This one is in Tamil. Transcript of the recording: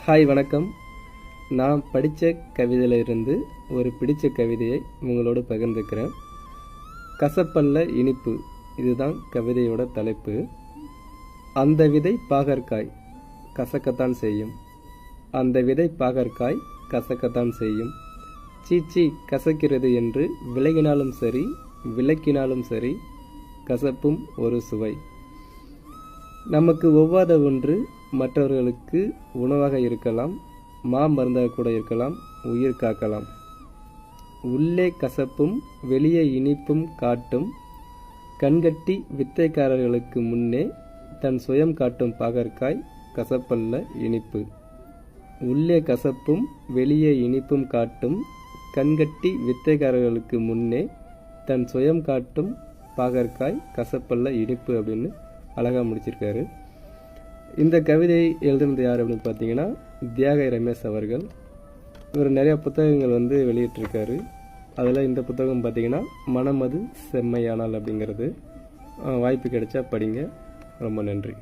ஹாய் வணக்கம். நான் படித்த கவிதையிலிருந்து ஒரு பிடித்த கவிதையை உங்களோடு பகிர்ந்துக்கிறேன். கசப்பல்ல இனிப்பு, இதுதான் கவிதையோட தலைப்பு. அந்த விதை பாகற்காய் கசக்கத்தான் செய்யும், அந்த விதை பாகற்காய் கசக்கத்தான் செய்யும். சீச்சி கசக்கிறது என்று விலகினாலும் சரி விளக்கினாலும் சரி, கசப்பும் ஒரு சுவை. நமக்கு ஒவ்வாத ஒன்று மற்றவர்களுக்கு உணவாக இருக்கலாம், மருந்தாக கூட இருக்கலாம், உயிர் காக்கலாம். உள்ளே கசப்பும் வெளியே இனிப்பும் காட்டும் கண்கட்டி வித்தைக்காரர்களுக்கு முன்னே தன் சுயம் காட்டும் பாகற்காய் கசப்பல்ல இனிப்பு. உள்ளே கசப்பும் வெளியே இனிப்பும் காட்டும் கண்கட்டி வித்தைக்காரர்களுக்கு முன்னே தன் சுயம் காட்டும் பாகற்காய் கசப்பல்ல இனிப்பு அப்படின்னு அழகாக முடிச்சிருக்காரு. இந்த கவிதை எழுதுனது யார் அப்படின்னு பார்த்தீங்கன்னா தியாகை ரமேஷ் அவர்கள். இவர் நிறையா புத்தகங்கள் வெளியிட்டிருக்காரு. அதில் இந்த புத்தகம் பார்த்தீங்கன்னா மனமது செம்மையானால் அப்படிங்கிறது. வாய்ப்பு கிடைச்சா படிங்க. ரொம்ப நன்றி.